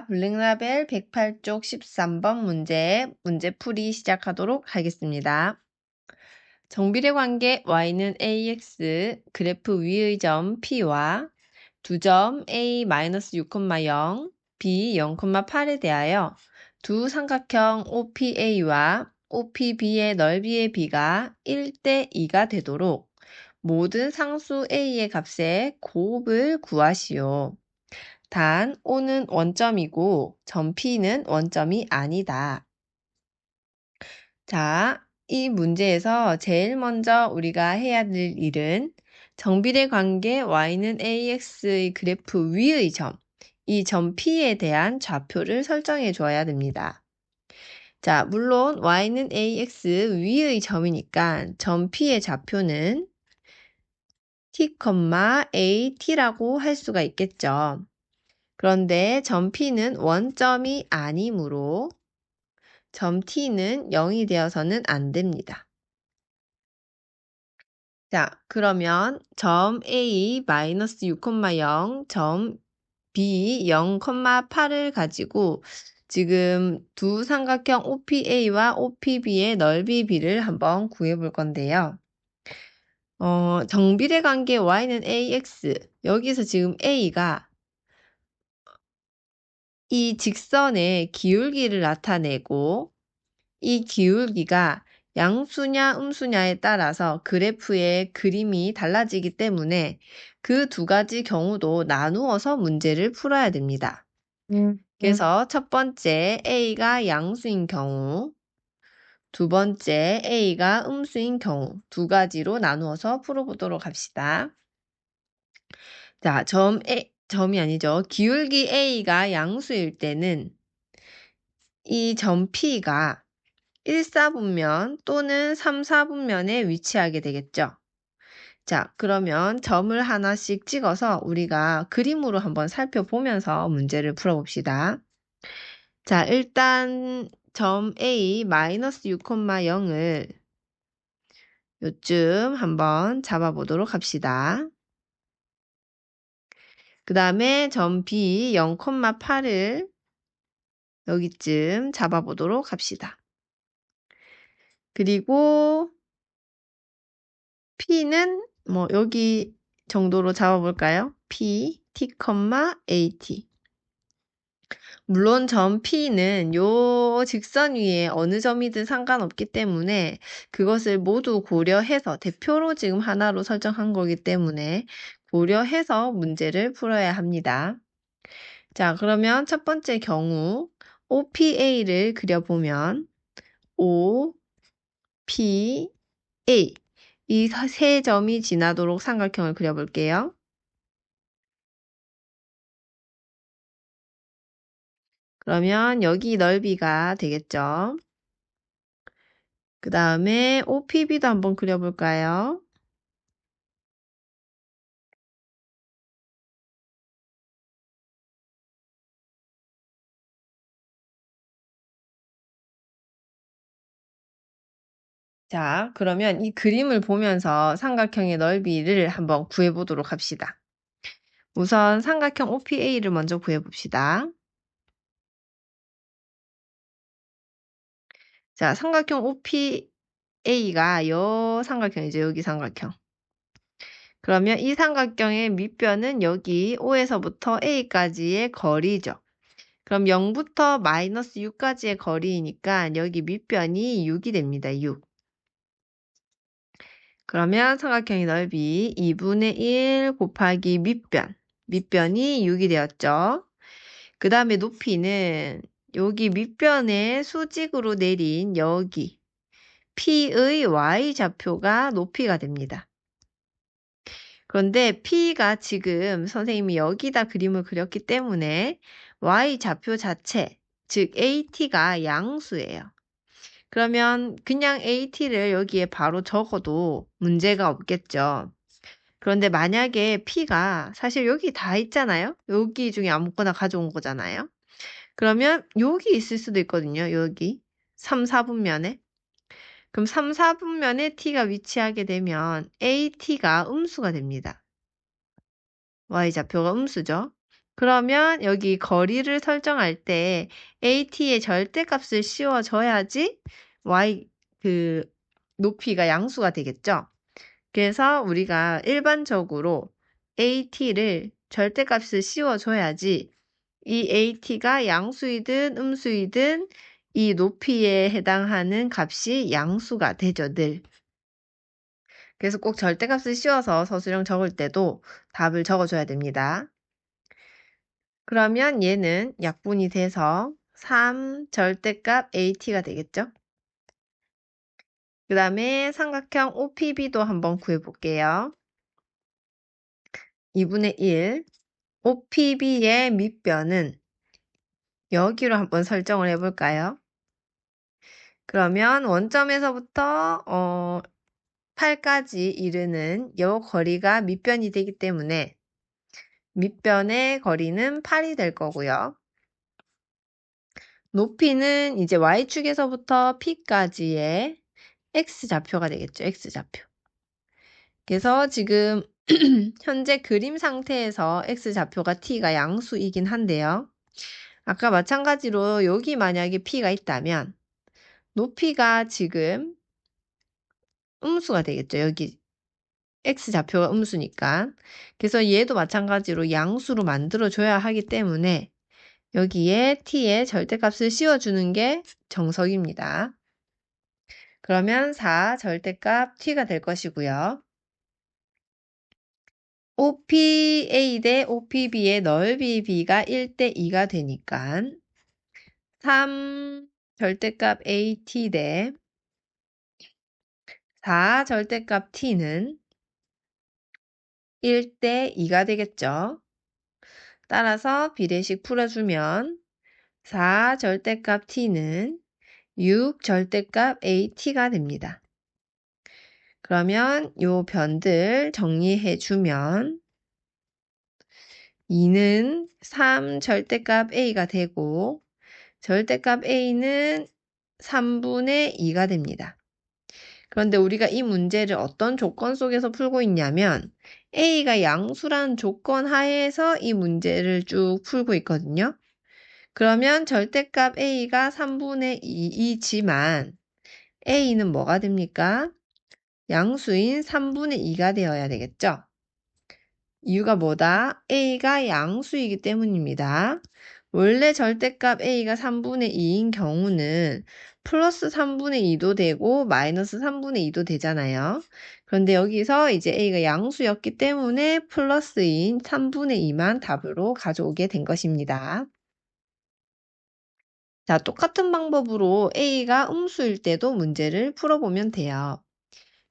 자, 블랙라벨 108쪽 13번 문제풀이 시작하도록 하겠습니다. 정비례 관계 y는 ax, 그래프 위의 점 p와 두 점 a-6,0, b 0,8에 대하여 두 삼각형 OPA와 OPB의 넓이의 비가 1대 2가 되도록 모든 상수 a의 값의 곱을 구하시오. 단 O는 원점이고 점 P는 원점이 아니다. 자, 이 문제에서 제일 먼저 우리가 해야 될 일은 정비례 관계 y는 ax의 그래프 위의 점, 이 점 P에 대한 좌표를 설정해 줘야 됩니다. 자, 물론 y는 ax 위의 점이니까 점 P의 좌표는 t, at라고 할 수가 있겠죠. 그런데 점 P는 원점이 아니므로 점 T는 0이 되어서는 안 됩니다. 자, 그러면 점 A-6,0, 점 B 0,8을 가지고 지금 두 삼각형 OPA와 OPB의 넓이 비를 한번 구해 볼 건데요. 정비례 관계 y는 ax, 여기서 지금 a가 이 직선의 기울기를 나타내고 이 기울기가 양수냐 음수냐에 따라서 그래프의 그림이 달라지기 때문에 그 두 가지 경우도 나누어서 문제를 풀어야 됩니다. 그래서 첫 번째 A가 양수인 경우, 두 번째 A가 음수인 경우 두 가지로 나누어서 풀어보도록 합시다. 자, 점이 아니죠. 기울기 A가 양수일 때는 이 점 P가 1사분면 또는 3사분면에 위치하게 되겠죠. 자, 그러면 점을 하나씩 찍어서 우리가 그림으로 한번 살펴보면서 문제를 풀어봅시다. 자, 일단 점 A-6,0을 요쯤 한번 잡아보도록 합시다. 그 다음에 점 B 0,8을 여기쯤 잡아보도록 합시다. 그리고 P는 뭐 여기 정도로 잡아볼까요? P, T, AT. 물론 점 P는 요 직선 위에 어느 점이든 상관없기 때문에 그것을 모두 고려해서 대표로 지금 하나로 설정한 거기 때문에 고려해서 문제를 풀어야 합니다. 자, 그러면 첫 번째 경우 OPA를 그려보면 O, P, A 이 세 점이 지나도록 삼각형을 그려볼게요. 그러면 여기 넓이가 되겠죠. 그 다음에 OPB도 한번 그려볼까요? 자, 그러면 이 그림을 보면서 삼각형의 넓이를 한번 구해보도록 합시다. 우선 삼각형 OPA를 먼저 구해봅시다. 자, 삼각형 OPA가 요 삼각형이죠. 여기 삼각형. 그러면 이 삼각형의 밑변은 여기 O에서부터 A까지의 거리죠. 그럼 0부터 마이너스 6까지의 거리이니까 여기 밑변이 6이 됩니다. 6. 그러면 삼각형의 넓이 2분의 1 곱하기 밑변이 6이 되었죠. 그 다음에 높이는 여기 밑변에 수직으로 내린 여기 P의 Y좌표가 높이가 됩니다. 그런데 P가 지금 선생님이 여기다 그림을 그렸기 때문에 Y좌표 자체, 즉 AT가 양수예요. 그러면 그냥 AT를 여기에 바로 적어도 문제가 없겠죠. 그런데 만약에 P가 사실 여기 다 있잖아요. 여기 중에 아무거나 가져온 거잖아요. 그러면 여기 있을 수도 있거든요. 여기 3, 4분면에. 그럼 3, 4분면에 T가 위치하게 되면 AT가 음수가 됩니다. Y좌표가 음수죠. 그러면 여기 거리를 설정할 때 AT의 절대값을 씌워줘야지 Y 높이가 양수가 되겠죠. 그래서 우리가 일반적으로 AT를 절대값을 씌워줘야지 이 AT가 양수이든 음수이든 이 높이에 해당하는 값이 양수가 되죠, 늘. 그래서 꼭 절대값을 씌워서 서술형 적을 때도 답을 적어줘야 됩니다. 그러면 얘는 약분이 돼서 3 절대값 AT가 되겠죠? 그 다음에 삼각형 OPB도 한번 구해볼게요. 2분의 1. OPB의 밑변은 여기로 한번 설정을 해볼까요? 그러면 원점에서부터 8까지 이르는 이 거리가 밑변이 되기 때문에 밑변의 거리는 8이 될 거고요. 높이는 이제 Y축에서부터 P까지의 X좌표가 되겠죠. X좌표. 그래서 지금 현재 그림 상태에서 X좌표가 T가 양수이긴 한데요. 아까 마찬가지로 여기 만약에 P가 있다면 높이가 지금 음수가 되겠죠. 여기 X좌표가 음수니까. 그래서 얘도 마찬가지로 양수로 만들어줘야 하기 때문에 여기에 T의 절대값을 씌워주는 게 정석입니다. 그러면 4 절대값 T가 될 것이고요. OPA 대 OPB의 넓이 B가 1대 2가 되니까 3 절대값 AT 대 4 절대값 T는 1대 2가 되겠죠. 따라서 비례식 풀어주면 4 절대값 T는 6 절대값 AT가 됩니다. 그러면 요 변들 정리해주면 2는 3 절대값 A가 되고 절대값 A는 3분의 2가 됩니다. 그런데 우리가 이 문제를 어떤 조건 속에서 풀고 있냐면 A가 양수라는 조건 하에서 이 문제를 쭉 풀고 있거든요. 그러면 절대값 A가 3분의 2이지만 A는 뭐가 됩니까? 양수인 3분의 2가 되어야 되겠죠? 이유가 뭐다? A가 양수이기 때문입니다. 원래 절대값 A가 3분의 2인 경우는 플러스 3분의 2도 되고 마이너스 3분의 2도 되잖아요. 그런데 여기서 이제 A가 양수였기 때문에 플러스인 3분의 2만 답으로 가져오게 된 것입니다. 자, 똑같은 방법으로 A가 음수일 때도 문제를 풀어보면 돼요.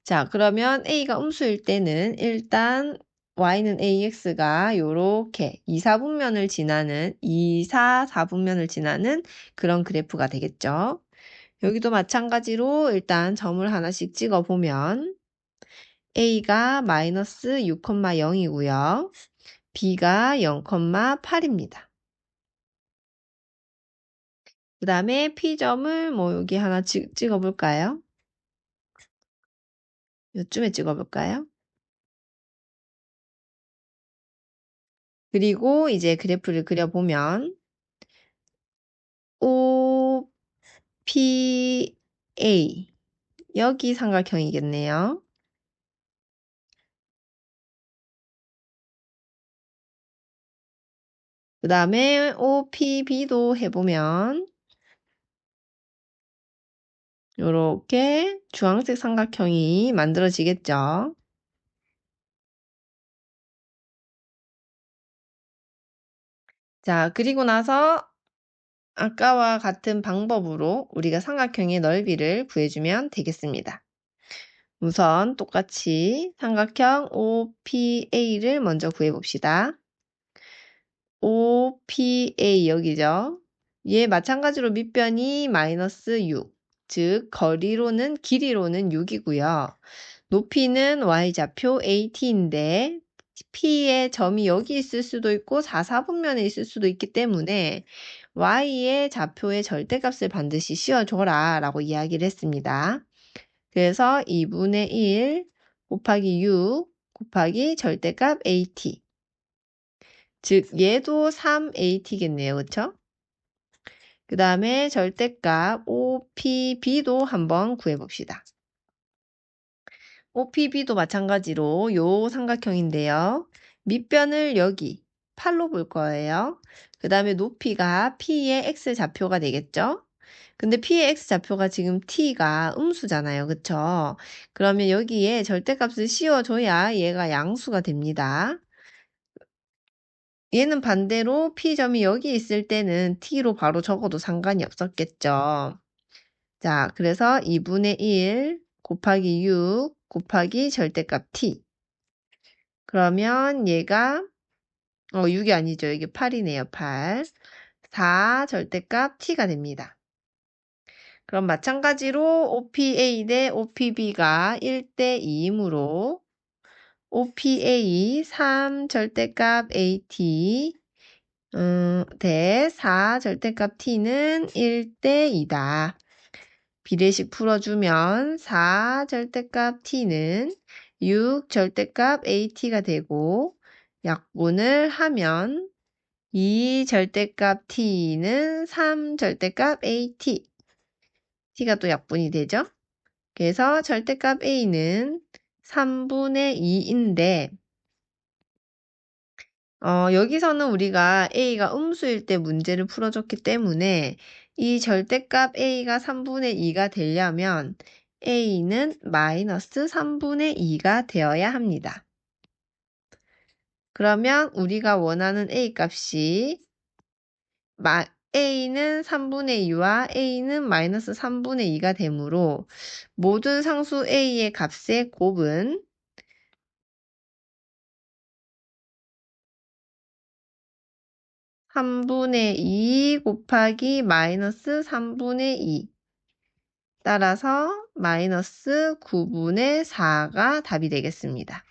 자, 그러면 A가 음수일 때는 일단 Y는 AX가 요렇게 2, 4분면을 지나는 2, 4, 4분면을 지나는 그런 그래프가 되겠죠. 여기도 마찬가지로 일단 점을 하나씩 찍어보면 A가 마이너스 6,0이고요. B가 0,8입니다. 그 다음에 P점을 여기 하나 찍어볼까요? 요쯤에 찍어볼까요? 그리고 이제 그래프를 그려보면 O, P, A 여기 삼각형이겠네요. 그 다음에 O, P, B도 해보면 이렇게 주황색 삼각형이 만들어지겠죠. 자, 그리고 나서 아까와 같은 방법으로 우리가 삼각형의 넓이를 구해주면 되겠습니다. 우선 똑같이 삼각형 OPA를 먼저 구해봅시다. OPA 여기죠. 얘 마찬가지로 밑변이 마이너스 6, 즉 길이로는 6이고요. 높이는 Y좌표 AT인데 P의 점이 여기 있을 수도 있고 4, 4분면에 있을 수도 있기 때문에 Y의 좌표의 절대값을 반드시 씌워줘라 라고 이야기를 했습니다. 그래서 2분의 1 곱하기 6 곱하기 절대값 AT 즉 얘도 3at겠네요. 그쵸? 그 다음에 절대값 OPB도 한번 구해봅시다. OPB도 마찬가지로 요 삼각형인데요. 밑변을 여기 8로 볼 거예요. 그 다음에 높이가 P의 X좌표가 되겠죠? 근데 P의 X좌표가 지금 T가 음수잖아요. 그쵸? 그러면 여기에 절대값을 씌워줘야 얘가 양수가 됩니다. 얘는 반대로 P점이 여기 있을 때는 T로 바로 적어도 상관이 없었겠죠. 자, 그래서 2분의 1 곱하기 6 곱하기 절대값 T. 그러면 얘가 6이 아니죠. 이게 8이네요. 8. 4 절대값 T가 됩니다. 그럼 마찬가지로 OPA 대 OPB가 1대 2이므로 OPA 3 절대값 AT 대 4 절대값 T는 1대 2다. 비례식 풀어주면 4 절대값 T는 6 절대값 AT가 되고 약분을 하면 2 절대값 T는 3 절대값 AT. T가 또 약분이 되죠? 그래서 절대값 A는 3분의 2인데 여기서는 우리가 A가 음수일 때 문제를 풀어줬기 때문에 이 절대값 A가 3분의 2가 되려면 A는 마이너스 3분의 2가 되어야 합니다. 그러면 우리가 원하는 A 값이 A는 3분의 2와 A는 마이너스 3분의 2가 되므로 모든 상수 A의 값의 곱은 3분의 2 곱하기 마이너스 3분의 2. 따라서 마이너스 9분의 4가 답이 되겠습니다.